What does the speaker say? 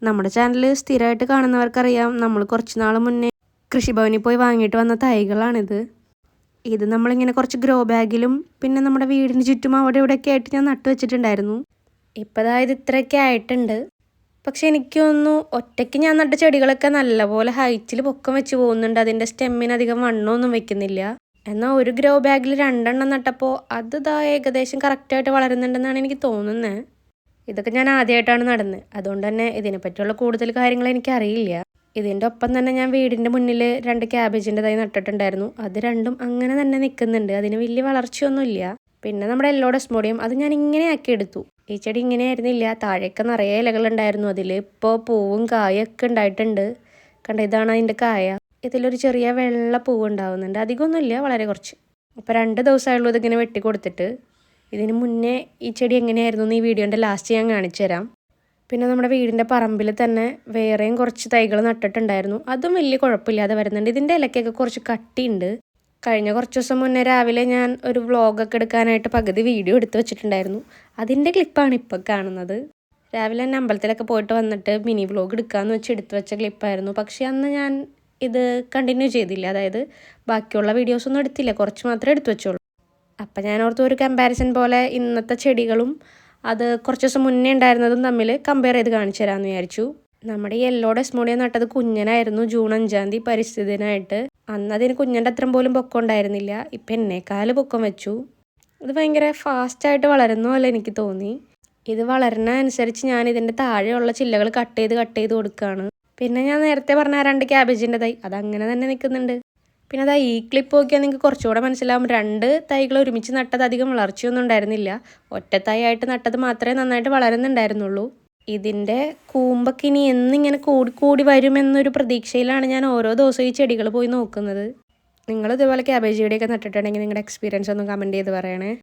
നമ്മുടെ ചാനൽ സ്ഥിരമായിട്ട് കാണുന്നവർക്കറിയാം, നമ്മൾ കുറച്ച് നാൾ മുന്നേ കൃഷിഭവനിൽ പോയി വാങ്ങിയിട്ട് വന്ന തൈകളാണിത്. ഇത് നമ്മളിങ്ങനെ കുറച്ച് ഗ്രോ ബാഗിലും പിന്നെ നമ്മുടെ വീടിന് ചുറ്റും അവിടെ ഇവിടെയൊക്കെ ആയിട്ട് ഞാൻ നട്ടു വെച്ചിട്ടുണ്ടായിരുന്നു. ഇപ്പോൾ അതായത് ഇത്രയൊക്കെ ആയിട്ടുണ്ട്. പക്ഷെ എനിക്ക് തോന്നുന്നു ഒറ്റയ്ക്ക് ഞാൻ നട്ട ചെടികളൊക്കെ നല്ലപോലെ ഹൈറ്റിൽ പൊക്കം വെച്ച് പോകുന്നുണ്ട്. അതിൻ്റെ സ്റ്റെമ്മിന് അധികം വണ്ണമൊന്നും വെക്കുന്നില്ല. എന്നാൽ ഒരു ഗ്രോ ബാഗിൽ 2 എണ്ണം നട്ടപ്പോൾ അത് ഏകദേശം കറക്റ്റായിട്ട് വളരുന്നുണ്ടെന്നാണ് എനിക്ക് തോന്നുന്നത്. ഇതൊക്കെ ഞാൻ ആദ്യമായിട്ടാണ് നടുന്നത്, അതുകൊണ്ട് തന്നെ ഇതിനെപ്പറ്റിയുള്ള കൂടുതൽ കാര്യങ്ങൾ എനിക്കറിയില്ല. ഇതിൻ്റെ ഒപ്പം തന്നെ ഞാൻ വീടിൻ്റെ മുന്നിൽ 2 ക്യാബേജിൻ്റെ തൈ നട്ടിട്ടുണ്ടായിരുന്നു. അത് രണ്ടും അങ്ങനെ തന്നെ നിൽക്കുന്നുണ്ട്, അതിന് വലിയ വളർച്ചയൊന്നുമില്ല. പിന്നെ നമ്മുടെ യെല്ലോ ഡെസ്മോഡിയം, അത് ഞാൻ ഇങ്ങനെ ആക്കി എടുത്തു. ഈ ചെടി ഇങ്ങനെ ആയിരുന്നില്ല, താഴേക്ക് നിറയെ ഇലകളുണ്ടായിരുന്നു. അതിൽ ഇപ്പോൾ പൂവും കായൊക്കെ ഉണ്ടായിട്ടുണ്ട്. കണ്ട, ഇതാണ് അതിൻ്റെ കായ. ഇതിലൊരു ചെറിയ വെള്ള പൂവ് ഉണ്ടാവുന്നുണ്ട്, അധികമൊന്നുമില്ല, വളരെ കുറച്ച്. ഇപ്പോൾ 2 ദിവസമായുള്ളൂ ഇതിങ്ങനെ വെട്ടി കൊടുത്തിട്ട്. ഇതിന് മുന്നേ ഈ ചെടി എങ്ങനെയായിരുന്നു എന്ന് ഈ വീഡിയോൻ്റെ ലാസ്റ്റ് ഞാൻ കാണിച്ചു തരാം. പിന്നെ നമ്മുടെ വീടിൻ്റെ പറമ്പിൽ തന്നെ വേറെയും കുറച്ച് തൈകൾ നട്ടിട്ടുണ്ടായിരുന്നു. അതും വലിയ കുഴപ്പമില്ലാതെ വരുന്നുണ്ട്. ഇതിൻ്റെ ഇലക്കൊക്കെ കുറച്ച് കട്ടിയുണ്ട്. കഴിഞ്ഞ കുറച്ച് ദിവസം മുന്നേ രാവിലെ ഞാൻ ഒരു വ്ളോഗൊക്കെ എടുക്കാനായിട്ട് പകുതി വീഡിയോ എടുത്ത് വെച്ചിട്ടുണ്ടായിരുന്നു. അതിൻ്റെ ക്ലിപ്പാണ് ഇപ്പോൾ കാണുന്നത്. രാവിലെ തന്നെ അമ്പലത്തിലൊക്കെ പോയിട്ട് വന്നിട്ട് മിനി വ്ളോഗ് എടുക്കാമെന്ന് വെച്ച് എടുത്ത് വെച്ച ക്ലിപ്പായിരുന്നു. പക്ഷേ അന്ന് ഞാൻ ഇത് കണ്ടിന്യൂ ചെയ്തില്ല, അതായത് ബാക്കിയുള്ള വീഡിയോസൊന്നും എടുത്തില്ല, കുറച്ച് മാത്രമേ എടുത്തു വെച്ചുള്ളൂ. അപ്പം ഞാൻ ഓർത്ത് ഒരു കമ്പാരിസൺ പോലെ ഇന്നത്തെ ചെടികളും അത് കുറച്ച് ദിവസം മുന്നേ ഉണ്ടായിരുന്നതും തമ്മിൽ കമ്പയർ ചെയ്ത് കാണിച്ചു തരാമെന്ന് വിചാരിച്ചു. നമ്മുടെ യെല്ലോ ഡെസ്മോഡിയം നട്ടത് കുഞ്ഞനായിരുന്നു, ജൂൺ 5-ാം തീയതി പരിസ്ഥിതി ദിനമായിട്ട്. അന്ന് അതിന് കുഞ്ഞൻ്റെ അത്രയും പോലും പൊക്കം ഉണ്ടായിരുന്നില്ല. ഇപ്പം എന്നേക്കാൾ പൊക്കം വെച്ചു. ഇത് ഭയങ്കര ഫാസ്റ്റായിട്ട് വളരുന്ന പോലെ എനിക്ക് തോന്നി. ഇത് വളരുന്ന അനുസരിച്ച് ഞാൻ ഇതിൻ്റെ താഴെയുള്ള ചില്ലകൾ കട്ട് ചെയ്ത് കൊടുക്കുകയാണ്. പിന്നെ ഞാൻ നേരത്തെ പറഞ്ഞ 2 ക്യാബേജിൻ്റെ തൈ അതങ്ങനെ തന്നെ നിൽക്കുന്നുണ്ട്. പിന്നെ അതാ ഈ ക്ലിപ്പ് നോക്കിയാൽ നിങ്ങൾക്ക് കുറച്ചുകൂടെ മനസ്സിലാവും. 2 തൈകൾ ഒരുമിച്ച് നട്ടത് അധികം വളർച്ചയൊന്നും ഉണ്ടായിരുന്നില്ല. ഒറ്റ തൈ ആയിട്ട് നട്ടത് മാത്രമേ നന്നായിട്ട് വളരുന്നുണ്ടായിരുന്നുള്ളൂ. ഇതിൻ്റെ കൂമ്പൊക്കെ ഇനി എന്നിങ്ങനെ കൂടി വരുമെന്നൊരു പ്രതീക്ഷയിലാണ് ഞാൻ ഓരോ ദിവസവും ഈ ചെടികൾ പോയി നോക്കുന്നത്. നിങ്ങൾ ഇതുപോലെ ക്യാബേജ് ചെടിയൊക്കെ നട്ടിട്ടുണ്ടെങ്കിൽ നിങ്ങളുടെ എക്സ്പീരിയൻസ് ഒന്ന് കമൻറ്റ് ചെയ്ത് പറയണേ.